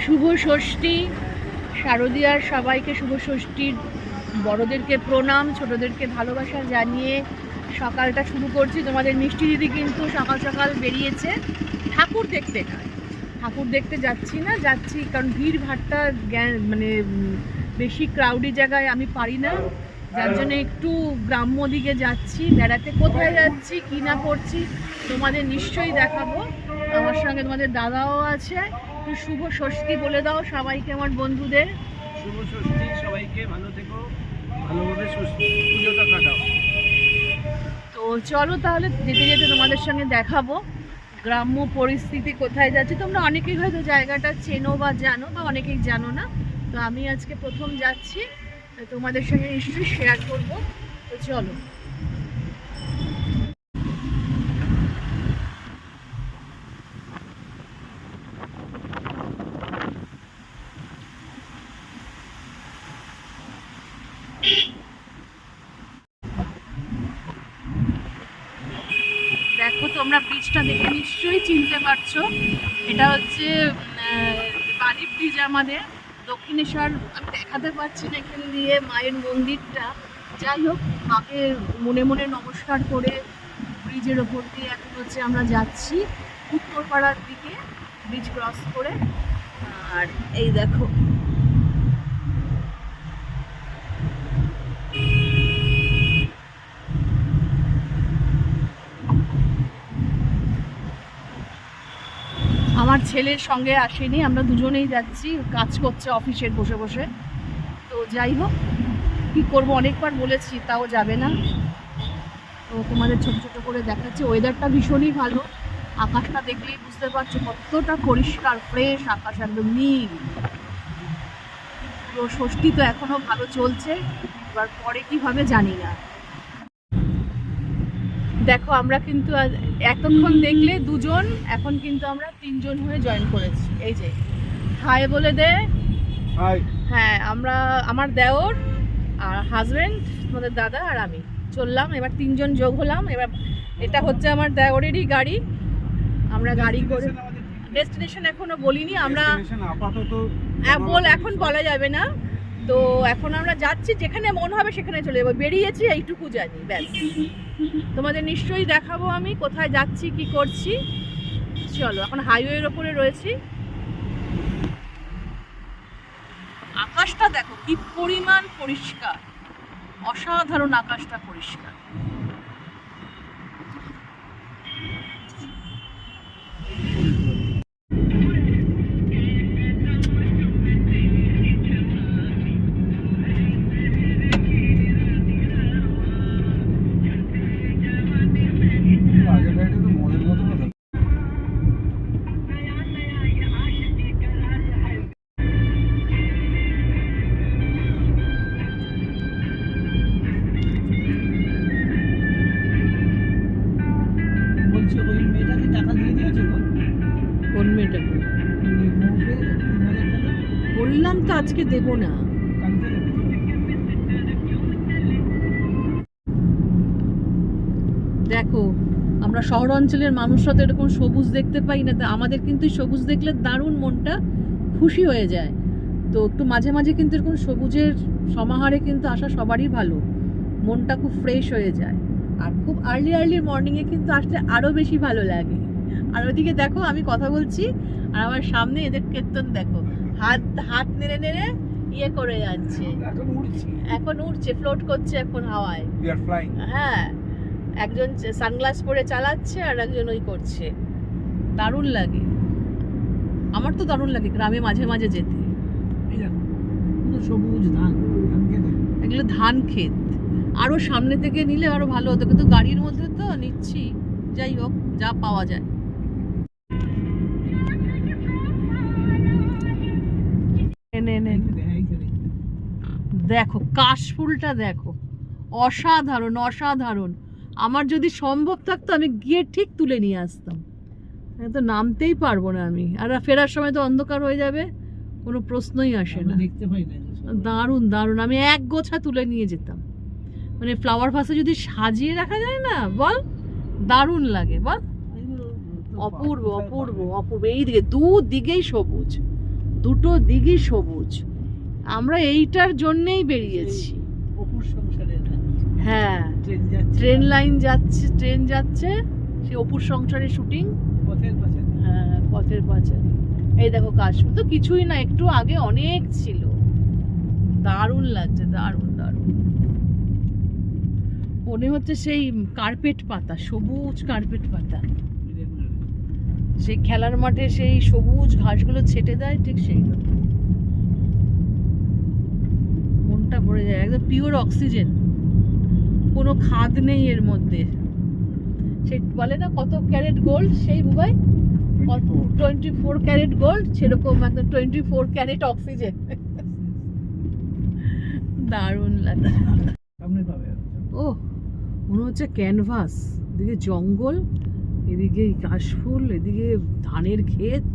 শুভ ষষ্ঠী, শারদীয়ার সবাইকে শুভ ষষ্ঠীর বড়দেরকে প্রণাম, ছোটদেরকে ভালোবাসা জানিয়ে সকালটা শুরু করছি। তোমাদের মিষ্টি দিদি কিন্তু সকাল সকাল বেরিয়েছে ঠাকুর দেখতে। নয়, ঠাকুর দেখতে যাচ্ছি না, যাচ্ছি কারণ ভিড় ভাট্টা মানে বেশি ক্রাউডি জায়গায় আমি পারি না, যার জন্য একটু গ্রাম্য দিকে যাচ্ছি বেড়াতে। কোথায় যাচ্ছি কি না করছি তোমাদের নিশ্চয়ই দেখাবো। আমার সঙ্গে তোমাদের দাদাও আছে। শুভ ষষ্ঠী বলে দাও সবাইকে, আমার বন্ধুদের। শুভ ষষ্ঠী, সবাইকে ভালো থেকো, ভালোভাবে ষষ্ঠী পুজোটা কাটাও। তো চলো তাহলে যেতে যেতে তোমাদের সঙ্গে দেখাবো গ্রাম্য পরিস্থিতি কোথায় যাচ্ছে। তোমরা অনেকেই হয়তো জায়গাটা চেনো বা জানো, বা অনেকেই জানো না। তো আমি আজকে প্রথম যাচ্ছি, তোমাদের সঙ্গে নিশ্চয়ই শেয়ার করবো। তো চলো। দেখো তোমরা ব্রিজটা দেখে নিশ্চয়ই চিনতে পারছো, এটা হচ্ছে বাড়ির ব্রিজ আমাদের দক্ষিণেশ্বর। আমি দেখাতে পারছি না এখানে দিয়ে মায়ের মন্দিরটা। যাই হোক, মাকে মনে মনে নমস্কার করে ব্রিজের ওপর দিয়ে এখন হচ্ছে আমরা যাচ্ছি উত্তরপাড়ার দিকে, ব্রিজ ক্রস করে। আর এই দেখো আমার ছেলের সঙ্গে আসেনি, আমরা দুজনেই যাচ্ছি, কাজ করছে অফিসের বসে বসে। তো যাই হোক, কী করবো, অনেকবার বলেছি তাও যাবে না। তো তোমাদের ছোট ছোট করে দেখাচ্ছি। ওয়েদারটা ভীষণই ভালো, আকাশটা দেখলেই বুঝতে পারছো কতটা পরিষ্কার ফ্রেশ আকাশ, একদম নীল। পুরো ষষ্ঠী তো এখনো ভালো চলছে, এবার পরে কি হবে জানি না। দেখো আমরা কিন্তু এতক্ষণ দেখলে দুজন, এখন কিন্তু আমরা তিনজন হয়ে জয়েন করেছি। এই যে হাই বলে দে। হাই। হ্যাঁ, আমরা, আমার দেওর আর হাজবেন্ড, তোমাদের দাদা আর আমি চললাম, এবার তিনজন যোগ হলাম। এবার এটা হচ্ছে আমার দেওরেরই গাড়ি, আমরা গাড়ি করে ডেস্টিনেশন এখনো বলিনি আমরা, আপাতত এখন বলা যাবে না। তো এখন আমরা যাচ্ছি, যেখানে মন হবে সেখানে চলে যাবো, বেরিয়েছি এইটুকু জানি ব্যাস। তোমাদের নিশ্চয়ই দেখাবো আমি কোথায় যাচ্ছি কি করছি। চলো, এখন হাইওয়ের ওপরে রয়েছি। আকাশটা দেখো কি পরিমাণ পরিষ্কার, অসাধারণ আকাশটা পরিষ্কার। বলছি ওই মেয়েটাকে টাকা দিয়ে দিয়েছো গো? কোন মেয়েটাকে? বললাম তো আজকে দেবো না। দেখো, আমরা শহর অঞ্চলের মানুষরা তো এরকম সবুজ দেখতে পাই না, তা আমাদের কিন্তু সবুজ দেখলে দারুণ মনটা খুশি হয়ে যায়। তো একটু মাঝে মাঝে কিন্তু এরকম সবুজের সমাহারে কিন্তু আসা সবারই ভালো, মনটা খুব ফ্রেশ হয়ে যায়। আর খুব আর্লি মর্নিংয়ে কিন্তু আসলে আরও বেশি ভালো লাগে। আর ওইদিকে দেখো আমি কথা বলছি, আর আমার সামনে এদের কীর্তন দেখো, হাত হাত নেড়ে নেড়ে ইয়ে করে যাচ্ছে, এখন উঠছে, ফ্লোট করছে এখন হাওয়ায়। হ্যাঁ, একজন সানগ্লাস পরে চালাচ্ছে আর একজন ওই করছে। দারুণ লাগে, আমার তো দারুণ লাগে গ্রামে মাঝে মাঝে যেতে। সবুজ ধান, এগুলো ধান ক্ষেত, আরো সামনে থেকে নিলে আরো ভালো হতো, কিন্তু গাড়ির মধ্যে তো নিচ্ছি, যাই হোক যা পাওয়া যায়। দেখো কাশফুলটা দেখো, অসাধারণ অসাধারণ। আমার যদি সম্ভব থাকতো আমি গিয়ে ঠিক তুলে নিয়ে আসতাম, তো নামতেই পারবো না আমি, আর ফেরার সময় তো অন্ধকার হয়ে যাবে, কোনো প্রশ্নই আসে না। দেখতে পাই না। দারুণ দারুণ, আমি এক গোছা তুলে নিয়ে যেতাম। মানে ফ্লাওয়ার ভাসে যদি সাজিয়ে রাখা যায় না, বল দারুণ লাগে, বল। অপূর্ব অপূর্ব অপূর্ব। এই দিকে দুদিকেই সবুজ, দুটো দিকই সবুজ। আমরা এইটার জন্যেই বেরিয়েছি। অপুর সংসারে হ্যাঁ, ট্রেন যাচ্ছে, ট্রেন লাইন যাচ্ছে, ট্রেন যাচ্ছে, সে অপুর সংসারে শুটিং। পথের পাশে। হ্যাঁ, পথের পাঁচালী। এই দেখো কাশ্মীর তো কিছুই না, একটু আগে অনেক ছিল। দারুণ লাগছে, দারুণ দারুণ। মনে হচ্ছে সেই কার্পেট পাতা, সবুজ কার্পেট পাতা, সেই খেলার মাঠে সেই সবুজ ঘাসগুলো ছেটে দেয়, ঠিক সেই রকম। মনটা ভরে যায়, একদম পিওর অক্সিজেন, কোনো খাদ নেই এর মধ্যে। সেই বলে না কত ক্যারেট গোল্ড, সেই বুবাই 24 ক্যারেট গোল্ড, সেরকম একদম 24 ক্যারেট অক্সিজেন। দারুণ লাগে। সামনে পাবে। ও মনে হচ্ছে ক্যানভাস, এদিকে জঙ্গল, এদিকে কাশফুল, এদিকে ধানের ক্ষেত,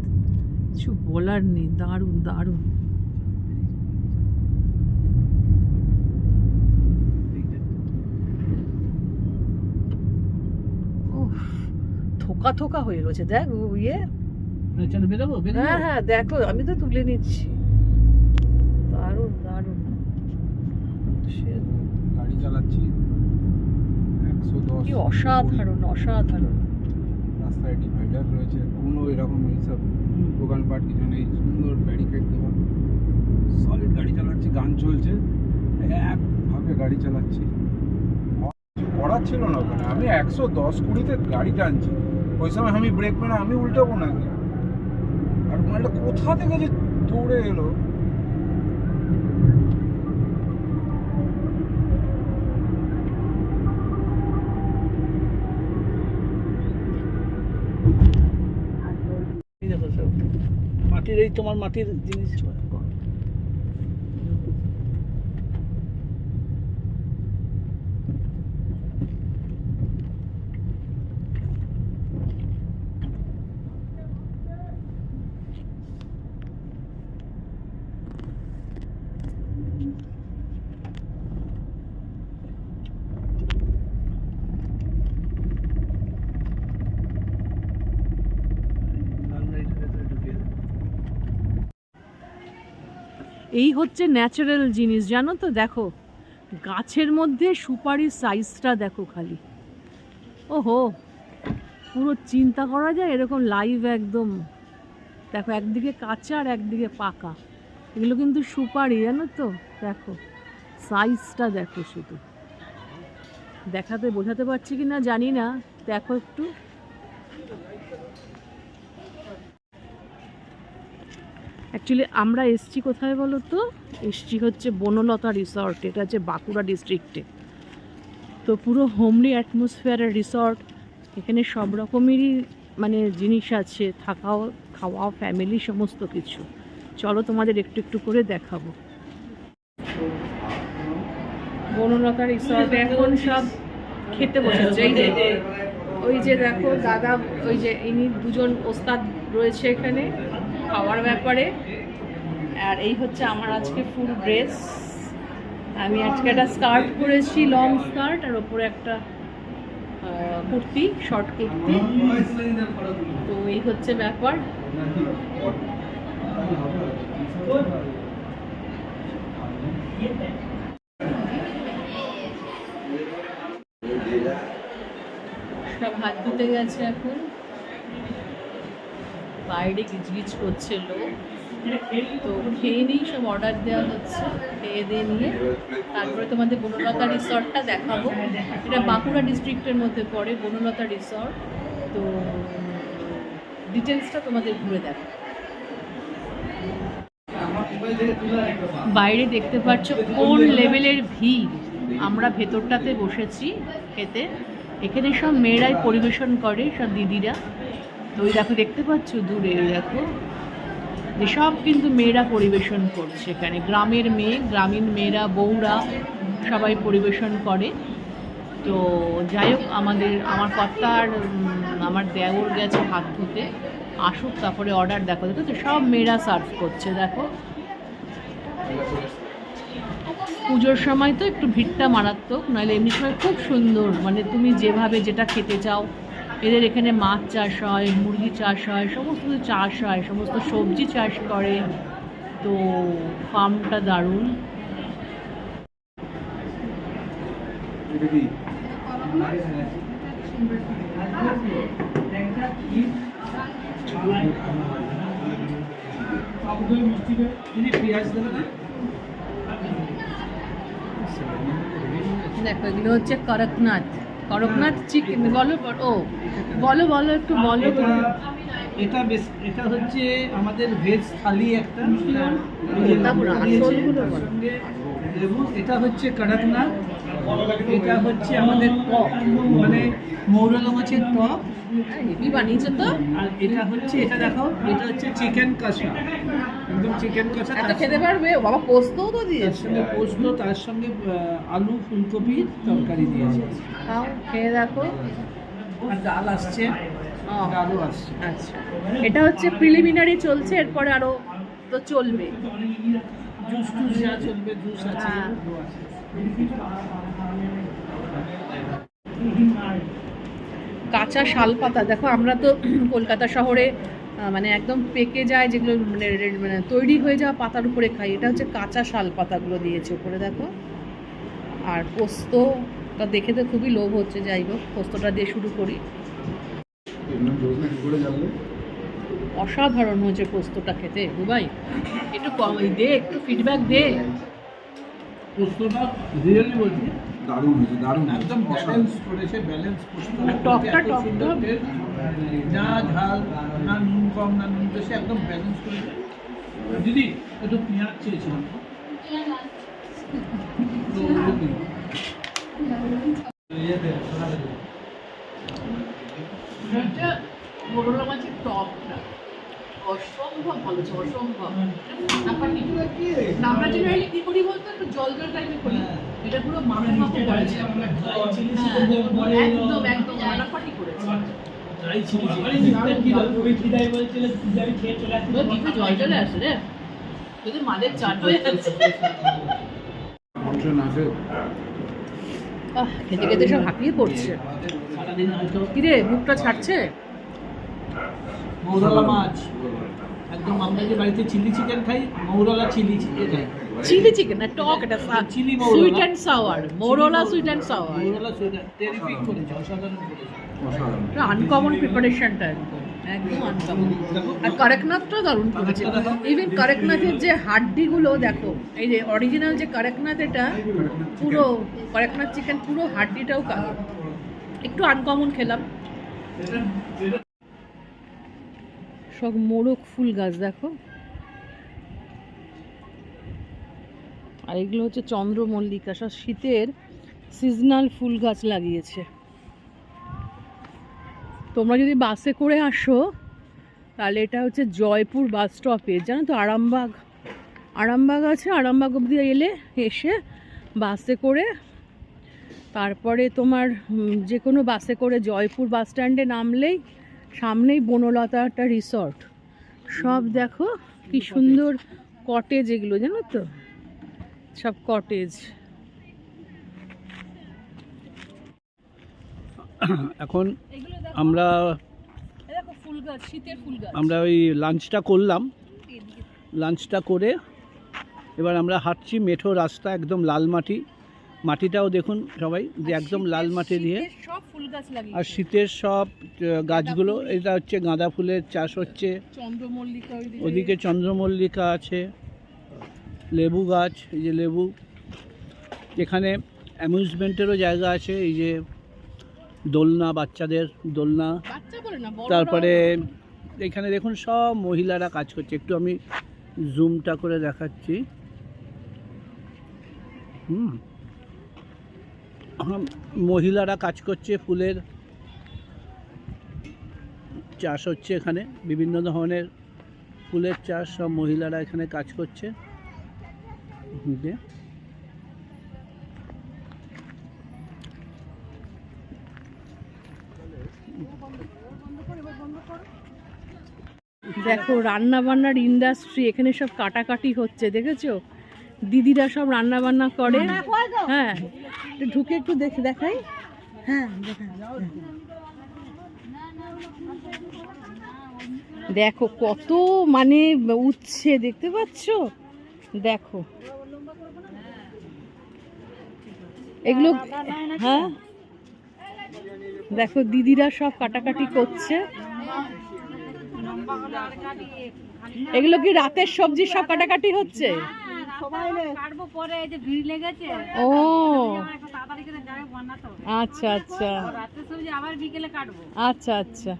কিছু বলার নেই। দারুণ দারুণ। থোকা থোকা হয়ে রয়েছে, দেখ ইয়ে। চলো বেরোবো। হ্যাঁ হ্যাঁ, দেখো আমি তো তুলে নিচ্ছি। দারুণ দারুণ। গাড়ি চালাচ্ছি 110, কি অসাধারণ অসাধারণ। রাস্তায় ডিভাইডার রয়েছে, কোনো এরকম এইসব দোকানপাট কিছু নেই, সুন্দর ব্যারিকেড দেওয়া, সলিড গাড়ি চালাচ্ছি, গান চলছে, একভাবে গাড়ি চালাচ্ছি। কিছু করার ছিল না ওখানে, আমি 110-20-তে গাড়ি টানছি, ওই সময় আমি ব্রেক মেরে আমি উল্টাবো নাকি, আর মালটা কোথা থেকে যে দৌড়ে এলো। দেখো সব মাটির, এই তোমার মাটির জিনিস। এই হচ্ছে ন্যাচারাল জিনিস, জানো তো। দেখো গাছের মধ্যে সুপারির সাইজটা দেখো খালি, ওহো, পুরো চিন্তা করা যায় এরকম লাইভ একদম। দেখো একদিকে কাঁচা আর একদিকে পাকা, এগুলো কিন্তু সুপারি, জানো তো। দেখো সাইজটা দেখো, শুধু দেখাতে বোঝাতে পারছি কি না জানি না, দেখো একটু। অ্যাকচুয়ালি আমরা এসছি কোথায় বলো তো, এসছি হচ্ছে বনলতা রিসর্ট, এটা হচ্ছে বাঁকুড়া ডিস্ট্রিক্টে। তো পুরো হোমলি অ্যাটমসফিয়ারের রিসর্ট, এখানে সব রকমেরই মানে জিনিস আছে, থাকাও খাওয়া, ফ্যামিলি, সমস্ত কিছু। চলো তোমাদের একটু একটু করে দেখাবো। বনলতা রিসর্টে এখন সব খেতে বসেছে। এই যে ওই যে দেখো দাদা, ওই যে ইনি দুজন ওস্তাদ রয়েছে এখানে খাওয়ার ব্যাপারে। আর এই হচ্ছে আমার আজকে ফুল ড্রেস, আমি আজকে একটা স্কার্ট পরেছি, লং স্কার্ট, আর ওপরে একটা কুর্তি, শর্ট কুর্তি। তো এই হচ্ছে ব্যাপার। সব হাত ধুতে গেছে এখন, বাইরে গিজগিজ করছে লোক। তো খেয়ে নিই, সব অর্ডার দেওয়া হচ্ছে, খেয়ে দিয়ে নিয়ে তারপরে তোমাদের বনলতা রিসর্টটা দেখাবো। এটা বাঁকুড়া ডিস্ট্রিক্টের মধ্যে পড়ে বনলতা রিসর্ট। তো ডিটেলসটা তোমাদের ঘুরে দেখো। বাইরে দেখতে পাচ্ছ কোন লেভেলের ভিড়। আমরা ভেতরটাতে বসেছি খেতে, এখানে সব মেয়েরাই পরিবেশন করে, সব দিদিরা। তো ওই দেখো দেখতে পাচ্ছ দূরে, ওই দেখো সব কিন্তু মেয়েরা পরিবেশন করছে এখানে, গ্রামের মেয়ে, গ্রামীণ মেয়েরা, বউরা সবাই পরিবেশন করে। তো যাই হোক, আমার কর্তা আর আমার দেওর গেছে হাত ধুতে, আসুক তারপরে অর্ডার। দেখো দেখো তো সব মেয়েরা সার্ভ করছে। দেখো পুজোর সময় তো একটু ভিড়টা মারাত্মক, নাহলে এমনি সময় খুব সুন্দর, মানে তুমি যেভাবে যেটা খেতে চাও। এদের এখানে মাছ চাষ হয়, মুরগি চাষ হয়, সমস্ত চাষ হয়, সমস্ত সবজি চাষ করে, তো ফার্মটা দারুণ। এটা কি পেঁয়াজ দেবে না? দেখো এগুলো হচ্ছে করকনাথ। করকনাথ চিকেন বলো। ও বলো বলো একটু বলো। এটা হচ্ছে আমাদের ভেজ থালি একটা। তারপর আসলগুলো বলো। দেখুন এটা হচ্ছে কড়কনাথ, এটা হচ্ছে আমাদের টক, মানে মৌরলা মাছের টক। হেভি বানিয়েছো তো। আর এটা হচ্ছে, এটা দেখো, এটা হচ্ছে চিকেন কষা, একদম চিকেন কষা। এত খেতে পারবে? ও বাবা, পোস্তও তো তার দিয়েছে। সঙ্গে পোস্ত, তার সঙ্গে আলু ফুলকপির তরকারি দিয়েছে। খাও, খেয়ে দেখো। আর ডাল আসছে, ও, ডালও আসছে। আচ্ছা, এটা হচ্ছে প্রিলিমিনারি চলছে, এরপরে আরো তো চলবে। জুস টুস যা চলবে, জুস আছে। হ্যাঁ। কাঁচা শাল পাতা দেখো, আমরা তো কলকাতা শহরে মানে একদম পেকে যায় যেগুলো, মানে তৈরি হয়ে যাওয়া পাতার উপরে খাই। এটা হচ্ছে কাঁচা শাল পাতাগুলো দিয়েছে উপরে দেখো। আর পোস্তটা দেখে তো খুবই লোভ হচ্ছে। যাই হোক, পোস্তটা দিয়ে শুরু করি। অসাধারণ হয়েছে পোস্তটা খেতে। ভাই একটু কম দে, একটু ফিডব্যাক দে। পোস্তটা রিয়েলি বলছি দারুণ হয়েছে, দারুণ একদম ব্যালেন্স করেছে, ব্যালেন্স পোস্ত। টকটা এত টক সুন্দর টক। taste, না ঝাল, না নুন কম, না নুন বেশি, একদম ব্যালেন্স করেছে। দিদি একটু পেঁয়াজ চেয়েছিলাম তো মোরলা মাছের টকটা অসম্ভব ভালো হচ্ছে, অসম্ভব। আমরা জেনারেলি কি করি বলতো, একটু জল জল টাইপের করি। এটা পুরো মাখো মাখো করেছে। একদম একদম মানাফাটি করেছে। জল চলে আসে রে, যদি মাদের চাট হয়ে যাচ্ছে। মাংস না খেয়ে খেতে খেতে সব হাঁপিয়ে পড়ছে। সারাদিন হয়তো কিরে মুখটা ছাড়ছে? মৌরলা মাছ একদম। আমরা যে বাড়িতে চিলি চিকেন খাই, মৌরলা চিলি চিকেন খাই। চিলি চিকেন না, টক, এটা চিলি সুইট অ্যান্ড সাওয়ার। মোরলা সুইট অ্যান্ড সাওয়ার। মৌরলা টেরিফিক করেছে, অসাধারণ করেছে। অসাধারণ। আনকমন প্রিপারেশনটা একদম আনকমন। আর করকনাথটা দারুণ করেছে। ইভেন করকনাথের যে হাড্ডিগুলো দেখো, এই যে অরিজিনাল যে করকনাথ, এটা পুরো করকনাথ চিকেন, পুরো হাড্ডিটাও কালো। একটু আনকমন খেলাম। সব মোরগ ফুল গাছ দেখো। আর এগুলো হচ্ছে চন্দ্রমল্লিকা, সব শীতের সিজনাল ফুল গাছ লাগিয়েছে। তোমরা যদি বাসে করে আসো তাহলে এটা হচ্ছে জয়পুর বাস স্টপেজ, জানো তো। আরামবাগ আছে, আরামবাগ অবধি এসে বাসে করে তারপরে তোমার যে কোনো বাসে করে জয়পুর বাস স্ট্যান্ডে নামলেই সামনেই বনলতা একটা রিসর্ট। সব দেখো কি সুন্দর কটেজ, এগুলো জানো তো, সব কটেজ। এখন আমরা ফুল গাছ, শীতের ফুল গাছ। আমরা ওই লাঞ্চটা করলাম, লাঞ্চটা করে এবার আমরা হাঁটছি মেঠো রাস্তা, একদম লাল মাটি। মাটিটাও দেখুন সবাই, যে একদম লাল মাটি দিয়ে। সব ফুল গাছ লাগিয়েছে। আর শীতের সব গাছগুলো, এটা হচ্ছে গাঁদা ফুলের চাষ হচ্ছে, চন্দ্রমল্লিকা ওদিকে চন্দ্রমল্লিকা আছে, লেবু গাছ, এই যে লেবু। এখানে অ্যামিউজমেন্টেরও জায়গা আছে, এই যে দোলনা, বাচ্চাদের দোলনা। তারপরে এখানে দেখুন সব মহিলারা কাজ করছে। একটু আমি জুমটা করে দেখাচ্ছি। মহিলারা কাজ করছে, ফুলের চাষ হচ্ছে এখানে, বিভিন্ন ধরনের ফুলের চাষ, সব মহিলারা এখানে কাজ করছে। দেখো রান্না বান্নার ইন্ডাস্ট্রি, এখানে সব কাটাকাটি হচ্ছে, দেখেছো? দিদিরা সব রান্না বান্না করে। হ্যাঁ, ঢুকে একটু দেখাই। হ্যাঁ, দেখো কত মানে উচ্ছে, দেখতে পাচ্ছ? দেখো এগুলো, হ্যাঁ দেখো দিদিরা সব কাটাকাটি করছে। এগুলো কি রাতের সবজি সব কাটাকাটি হচ্ছে? ও আচ্ছা আচ্ছা আচ্ছা আচ্ছা,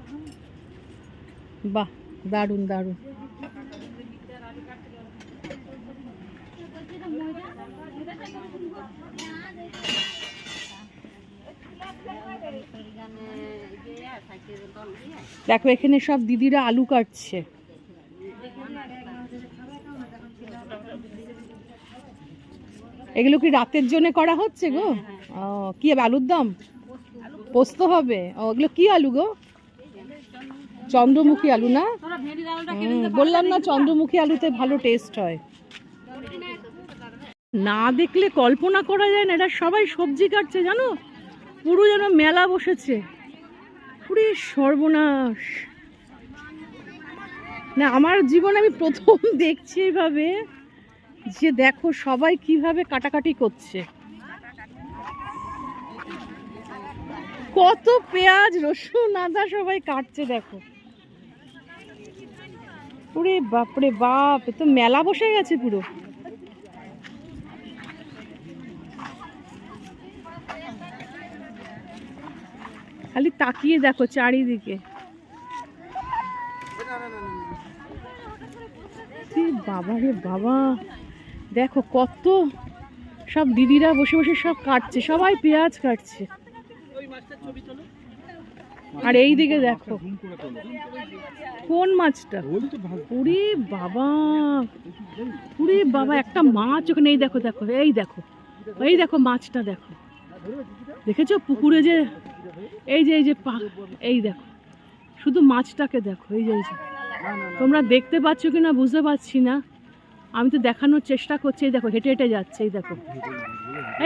বাহ দারুণ দারুণ। দেখো এখানে সব দিদিরা আলু কাটছে। এগুলো কি রাতের জন্য করা হচ্ছে গো? ও কি হবে, আলুর দম, পোস্ত হবে? ওগুলো কি আলু গো? চন্দ্রমুখী আলু না? বললাম না চন্দ্রমুখী আলুতে ভালো টেস্ট হয়। না দেখলে কল্পনা করা যায় না, এরা সবাই সবজি কাটছে জানো, পুরো যেন মেলা বসেছে। পুরো সর্বনাশ, না আমার জীবনে আমি প্রথম দেখছি এইভাবে, যে দেখো সবাই কিভাবে কাটাকাটি করছে। কত পেঁয়াজ রসুন আদা সবাই কাটছে দেখো। ওরে বাপরে বাপ, এ তো মেলা বসে গেছে পুরো। খালি তাকিয়ে দেখো চারিদিকে, বাবা রে বাবা, দেখো কত সব দিদিরা বসে বসে সব কাটছে, সবাই পেঁয়াজ কাটছে। আর এই দিকে দেখো কোন মাছটা, ওরে বাবা, ওরে বাবা, একটা মাছ ওখানে, এই দেখো দেখো, এই দেখো, এই দেখো মাছটা দেখো, দেখেছো পুকুরে যে এই যে এই দেখো, শুধু মাছটাকে দেখো, এই যে তোমরা দেখতে পাচ্ছ কিনা বুঝতে পারছি না, আমি তো দেখানোর চেষ্টা করছি। এই দেখো হেঁটে হেঁটে যাচ্ছে, এই দেখো,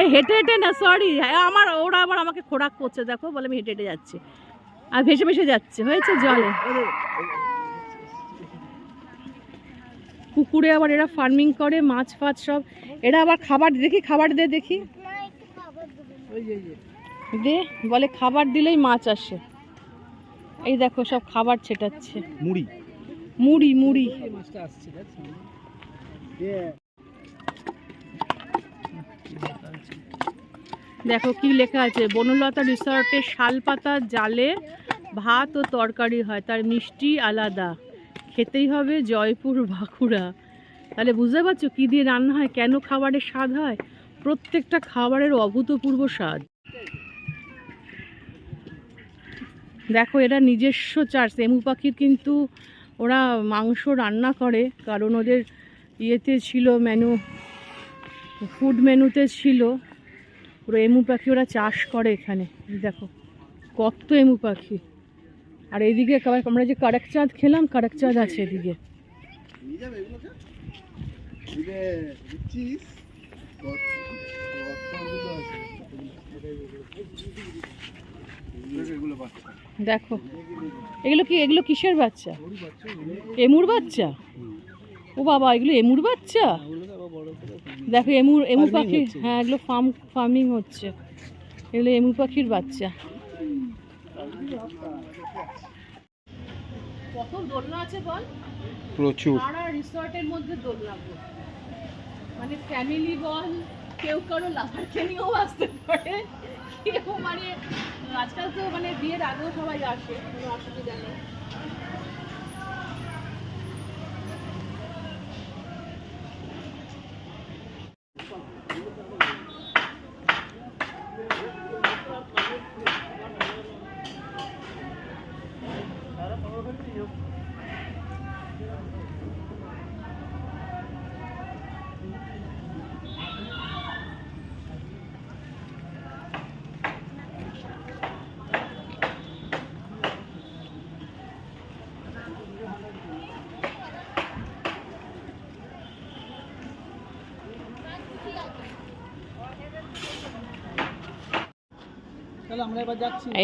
এই হেঁটে হেঁটে না, সরি আমার, ওরা আবার আমাকে খোরাক করছে, দেখো বলে আমি হেঁটে হেঁটে যাচ্ছি, আর ভেসে ভেসে যাচ্ছে, হয়েছে জলে। পুকুরে আবার এরা ফার্মিং করে, মাছ ফাছ সব, এরা আবার খাবার দেখি, খাবার দে দেখি, দে বলে খাবার দিলেই মাছ আসে। এই দেখো সব খাবার ছেটাচ্ছে, মুড়ি মুড়ি মুড়ি। দেখো কি লেখা আছে, বনলতা রিসর্টে শালপাতা জালে ভাত ও তরকারি হয়, তার মিষ্টি আলাদা, খেতেই হবে জয়পুর বাঁকুড়া। তাহলে বুঝতে পারছো কী দিয়ে রান্না হয়, কেন খাবারের স্বাদ হয়, প্রত্যেকটা খাবারের অভূতপূর্ব স্বাদ। দেখো এরা নিজস্ব চার্জ, এমু পাখির কিন্তু ওরা মাংস রান্না করে, কারণ ওদের ইয়েতে ছিল মেনু, ফুড মেনুতে ছিল, পুরো এমু পাখি ওরা চাষ করে এখানে। দেখো কত এমু পাখি। আর এইদিকে আমরা যে কারেকচাঁদ খেলাম, কারেকচাঁদ আছে এদিকে। দেখো এগুলো কিসের বাচ্চা? এমুর বাচ্চা? ও বাবা, এগুলো এমুর বাচ্চা? দেখো এমু পাখি, হ্যাঁ এগুলো ফার্মিং হচ্ছে, এগুলো এমু পাখির বাচ্চা। কত দোলনা আছে বল, প্রচুর। সারা রিসর্টের মধ্যে দোলনা, মানে ফ্যামিলি বল, কেউ কারো লাভারকে নিয়েও আসতে পারে, কেউ মানে আজকাল তো মানে বিয়ের আগেও সবাই আসে, কোনো অসুবিধা নেই।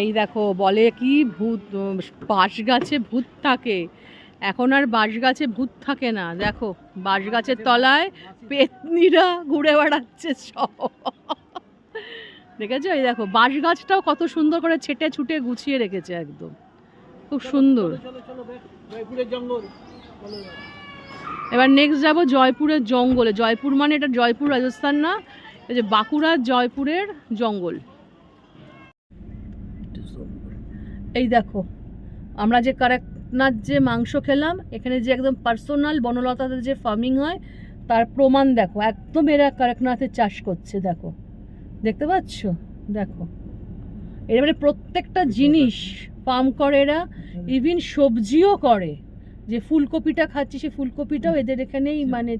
এই দেখো বলে কি ভূত, বাঁশ গাছে ভূত থাকে, এখন আর বাঁশ গাছে ভূত থাকে না, দেখো বাঁশ গাছের তলায় পেতনিরা ঘুরে বেড়াচ্ছে সব। দেখেছো, এই দেখো বাঁশ গাছটাও কত সুন্দর করে ছেটে ছুটে গুছিয়ে রেখেছে একদম, খুব সুন্দর। জয়পুরের জঙ্গল। এবার নেক্সট যাবো জয়পুরের জঙ্গলে। জয়পুর মানে এটা জয়পুর রাজস্থান না, এই যে বাঁকুড়ার জয়পুরের জঙ্গল। এই দেখো আমরা যে কারাকনাথ যে মাংস খেলাম, এখানে যে একদম পার্সোনাল বনলতাদের যে ফার্মিং হয় তার প্রমাণ দেখো, একদম এরা কারাকনাথের চাষ করছে, দেখো দেখতে পাচ্ছ, দেখো এরা মানে প্রত্যেকটা জিনিস ফার্ম করে এরা, ইভিন সবজিও করে। যে ফুলকপিটা খাচ্ছি সে ফুলকপিটাও এদের এখানেই মানে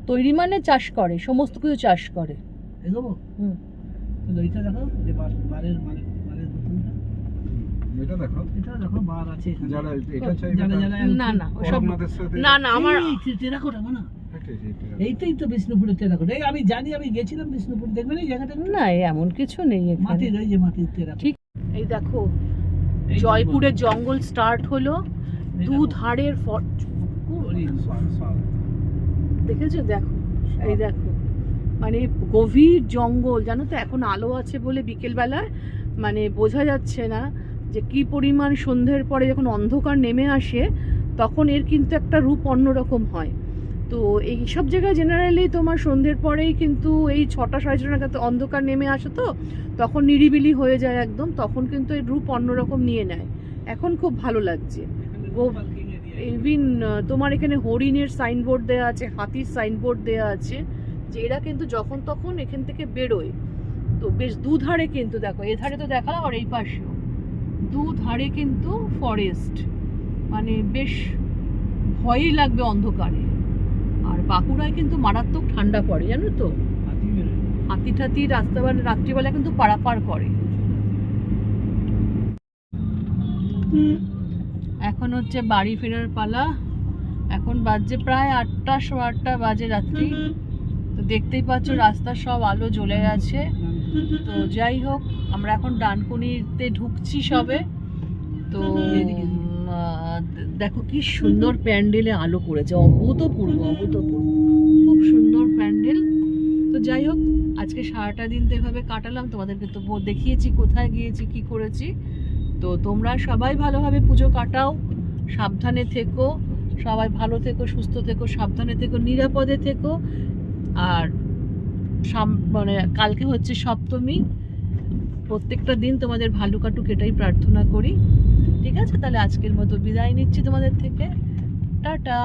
তৈরি মানে চাষ করে, সমস্ত কিছু চাষ করে। হুম, এইটা দেখো যে বারের বোতলটা, এটা দেখো, এটা দেখো বার আছে এখানে। যারা এটা চাইবে না না ওসব করকনাথের সাথে না আমার টেরাকোটা না, এটা এইটাই তো বিষ্ণুপুরের টেরাকোটা। এই আমি জানি, আমি গেছিলাম বিষ্ণুপুর, দেখবেন এই জায়গাটা না এমন কিছু নেই এখানে। মাটির, ওই যে মাটির টেরাকোটা। ঠিক, এই দেখো জয়পুরের জঙ্গল স্টার্ট হলো, দুধারের দেখেছো, দেখো এই দেখো মানে গভীর জঙ্গল, জানো তো এখন আলো আছে বলে বিকেলবেলায় মানে বোঝা যাচ্ছে না যে কি পরিমাণ সন্ধ্যের পরে যখন অন্ধকার নেমে আসে তখন এর কিন্তু একটা রূপ অন্যরকম হয়। তো এই সব জায়গায় জেনারেলি তোমার সন্ধ্যের পরেই কিন্তু এই 6টা সাড়ে 6টা নাগাদ অন্ধকার নেমে আসে, তো তখন নিরিবিলি হয়ে যায় একদম, তখন কিন্তু এর রূপ অন্যরকম নিয়ে নেয়। এখন খুব ভালো লাগছে। ইভিন তোমার এখানে হরিণের সাইনবোর্ড দেওয়া আছে, হাতির সাইনবোর্ড দেওয়া আছে, যে এরা কিন্তু যখন তখন এখান থেকে বেরোয়। তো বেশ দুধারে কিন্তু দেখো, এধারে তো দেখালাম আর এই পাশেও দুধারে কিন্তু ফরেস্ট, মানে বেশ ভয়ই লাগবে অন্ধকারে। আর বাঁকুড়ায় কিন্তু মারাত্মক ঠান্ডা পড়ে জানো তো, হাতি ঠাতি রাত্রিবেলা কিন্তু পারাপার করে। এখন হচ্ছে বাড়ি ফেরার পালা, এখন বাজছে প্রায় 8টা, 8:15 বাজে রাত্রি। তো দেখতেই পাচ্ছ রাস্তার সব আলো জ্বলে গেছে। তো যাই হোক, আমরা এখন ডানকুনিতে ঢুকছি সবে। তো দেখো কি সুন্দর প্যান্ডেলে আলো করেছে, অভূতপূর্ব খুব সুন্দর প্যান্ডেল। তো যাই হোক, আজকে সারাটা দিন তো এভাবে কাটালাম, তোমাদেরকে তো দেখিয়েছি কোথায় গিয়েছি কি করেছি। তো তোমরা সবাই ভালোভাবে পুজো কাটাও, সাবধানে থেকো, সবাই ভালো থেকো, সুস্থ থেকো, সাবধানে থেকো, নিরাপদে থেকো। আর মানে কালকে হচ্ছে সপ্তমী, প্রত্যেকটা দিন তোমাদের ভালো কাটুক এটাই প্রার্থনা করি। ঠিক আছে, তাহলে আজকের মতো বিদায় নিচ্ছি তোমাদের থেকে, টাটা।